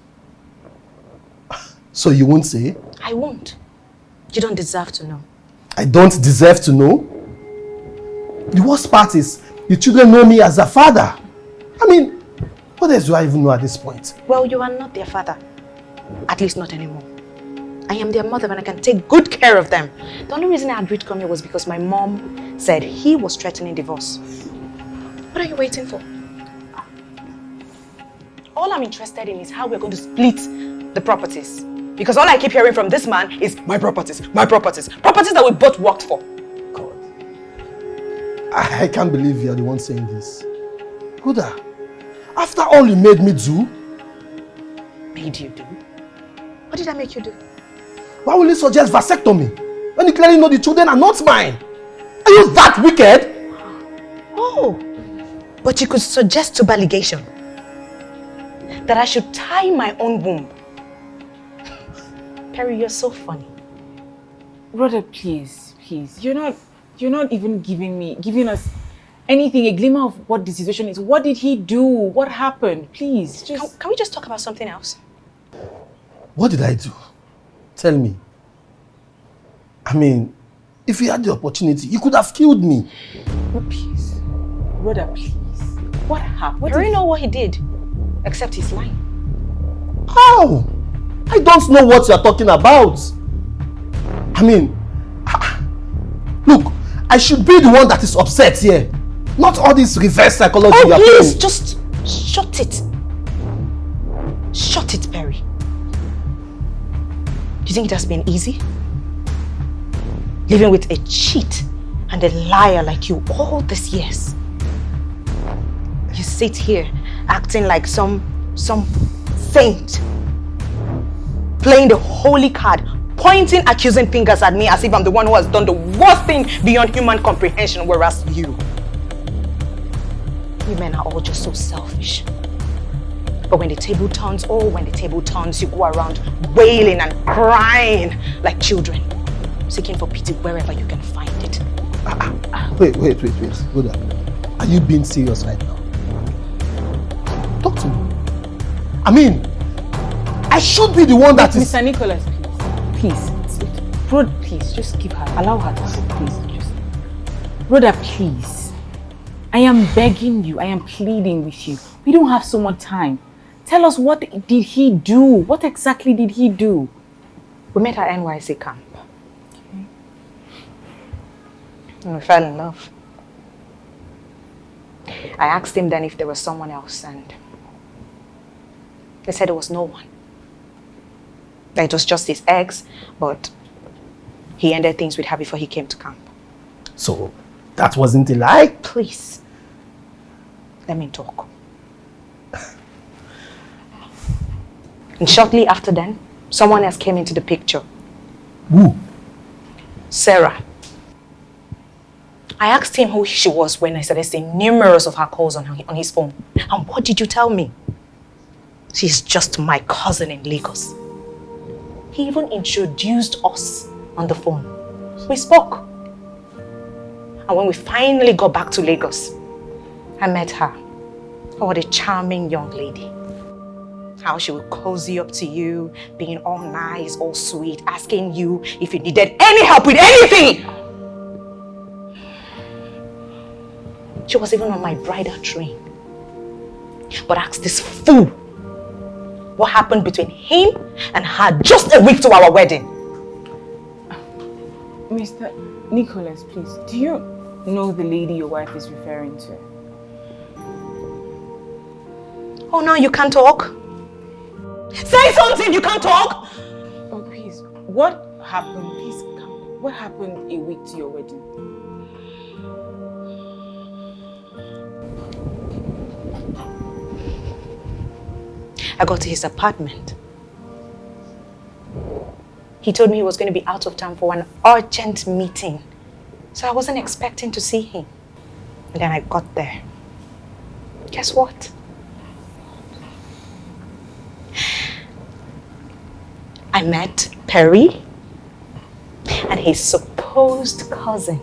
So you won't say?
I won't. You don't deserve to know.
I don't deserve to know? The worst part is, the children know me as a father. I mean, what else do I even know at this point?
Well, you are not their father. At least not anymore. I am their mother and I can take good care of them. The only reason I agreed to come here was because my mom said he was threatening divorce. What are you waiting for? All I'm interested in is how we're going to split the properties. Because all I keep hearing from this man is my properties. Properties that we both worked for.
God. I can't believe you're the one saying this. Roda, after all you made me do...
Made you do? What did I make you do?
Why will you suggest vasectomy when you clearly know the children are not mine? Are you that wicked?
Oh, but you could suggest tubal ligation. That I should tie my own womb. Perry, you're so funny.
Brother, please. You're not even giving us anything, a glimmer of what the situation is. What did he do? What happened? Please, just...
Can we just talk about something else?
What did I do? Tell me. I mean, if you had the opportunity, you could have killed me.
But please. Brother, please. What happened?
I already know what he did. Except he's lying.
How? I don't know what you're talking about. I mean, look, I should be the one that is upset here. Not all this reverse psychology you're playing.
Oh, please, just shut it. Shut it, Perry. Do you think it has been easy? Living with a cheat and a liar like you all these years. You sit here acting like some saint, playing the holy card, pointing accusing fingers at me as if I'm the one who has done the worst thing beyond human comprehension, whereas you men are all just so selfish. But when the table turns, you go around wailing and crying like children, seeking for pity wherever you can find it.
Wait. Roda, are you being serious right now? Talk to me. I mean, I should be the one that is...
Mr. Nicholas, please. Rhoda, please, just give her, allow her to speak, please. Rhoda, please. I am begging you, I am pleading with you. We don't have so much time. Tell us, what did he do? What exactly did he do?
We met at NYC camp. Okay. And we fell in love. I asked him then if there was someone else, and they said there was no one. That it was just his ex, but he ended things with her before he came to camp.
So, that wasn't a lie?
Please. Let me talk. And shortly after then, someone else came into the picture.
Who?
Sarah. I asked him who she was when I started seeing numerous of her calls on his phone. And what did you tell me? She's just my cousin in Lagos. He even introduced us on the phone. We spoke. And when we finally got back to Lagos, I met her. Oh, what a charming young lady. How she would cozy up to you, being all nice, all sweet, asking you if you needed any help with anything. She was even on my bridal train. But ask this fool what happened between him and her just a week to our wedding.
Mr. Nicholas, please, do you know the lady your wife is referring to?
Oh, now you can't talk? Say something, you can't talk!
Oh, please, what happened? Please, come. What happened a week to your wedding?
I got to his apartment. He told me he was going to be out of town for an urgent meeting. So I wasn't expecting to see him. And then I got there. Guess what? I met Perry and his supposed cousin.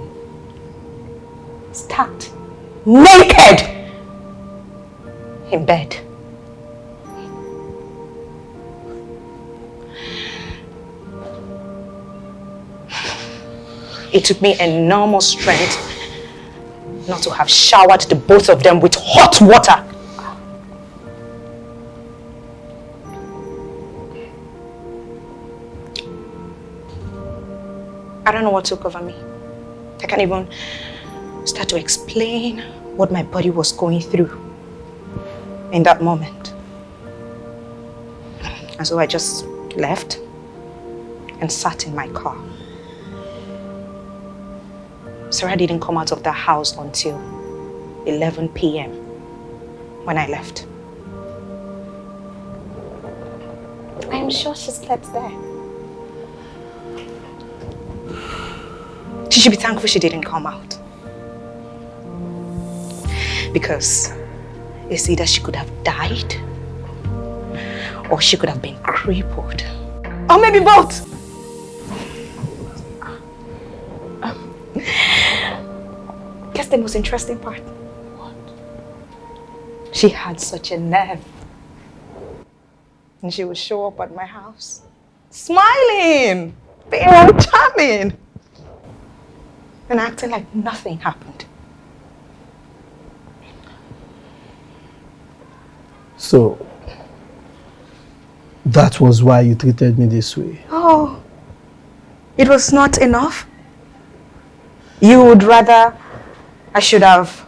Stacked, naked, in bed. It took me enormous strength not to have showered the both of them with hot water. I don't know what took over me. I can't even start to explain what my body was going through in that moment. And so I just left and sat in my car. Sarah didn't come out of the house until 11 p.m. when I left. I am sure she slept there. She should be thankful she didn't come out. Because it's either she could have died or she could have been crippled. Or maybe both. Guess the most interesting part. What? She had such a nerve. And she would show up at my house, smiling, being all charming, and acting like nothing happened.
So, that was why you treated me this way?
Oh, it was not enough? You would rather I should have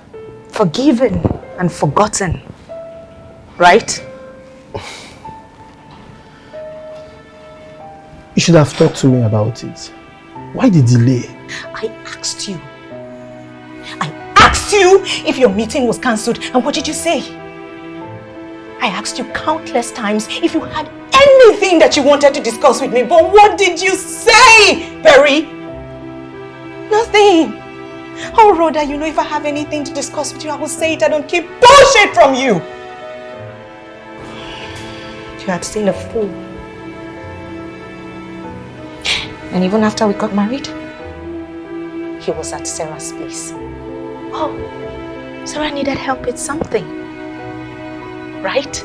forgiven and forgotten, right?
You should have talked to me about it. Why the delay?
I asked you if your meeting was cancelled, and what did you say? I asked you countless times if you had anything that you wanted to discuss with me, but what did you say, Perry? Nothing. Oh, Roda, you know if I have anything to discuss with you, I will say it. I don't keep bullshit from you. You had seen a fool. And even after we got married, he was at Sarah's place. Oh, Sarah needed help with something, right?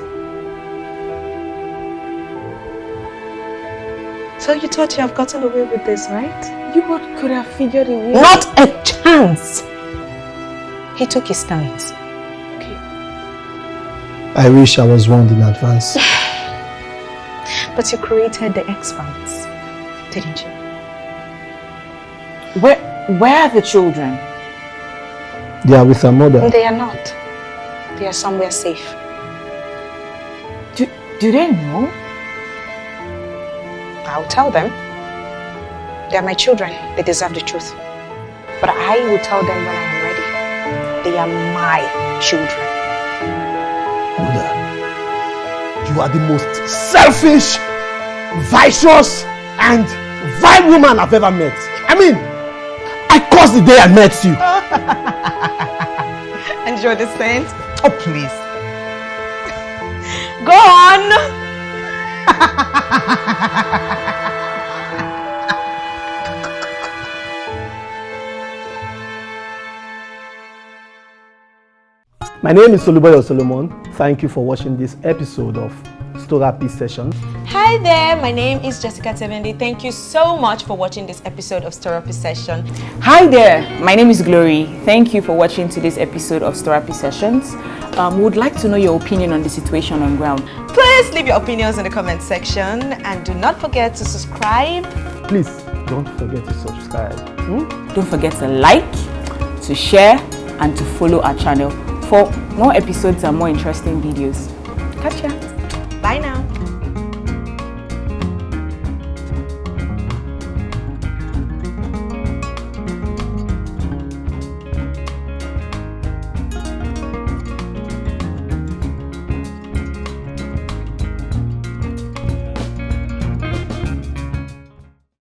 So you thought you have gotten away with this, right?
You could have figured a way.
Not a chance! He took his stance.
Okay.
I wish I was warned in advance.
But you created the X-Files, didn't you?
Where are the children?
They are with their mother.
They are not. They are somewhere safe.
Do they know?
I'll tell them. They are my children. They deserve the truth. But I will tell them when I am ready. They are my children.
Roda, you are the most selfish, vicious, and vile woman I've ever met. I mean, I cursed the day I met you.
And you're the saint? Oh, please. Go on!
My name is Soluboyo Solomon. Thank you for watching this episode of Storapy Sessions.
Hi there, my name is Jessica Tevendi. Thank you so much for watching this episode of Storapy Session.
Hi there, my name is Glory. Thank you for watching today's episode of Storapy Sessions. We would like to know your opinion on the situation on ground.
Please leave your opinions in the comment section and do not forget to subscribe.
Please don't forget to subscribe.
Don't forget to like, to share, and to follow our channel for more episodes and more interesting videos. Catch ya!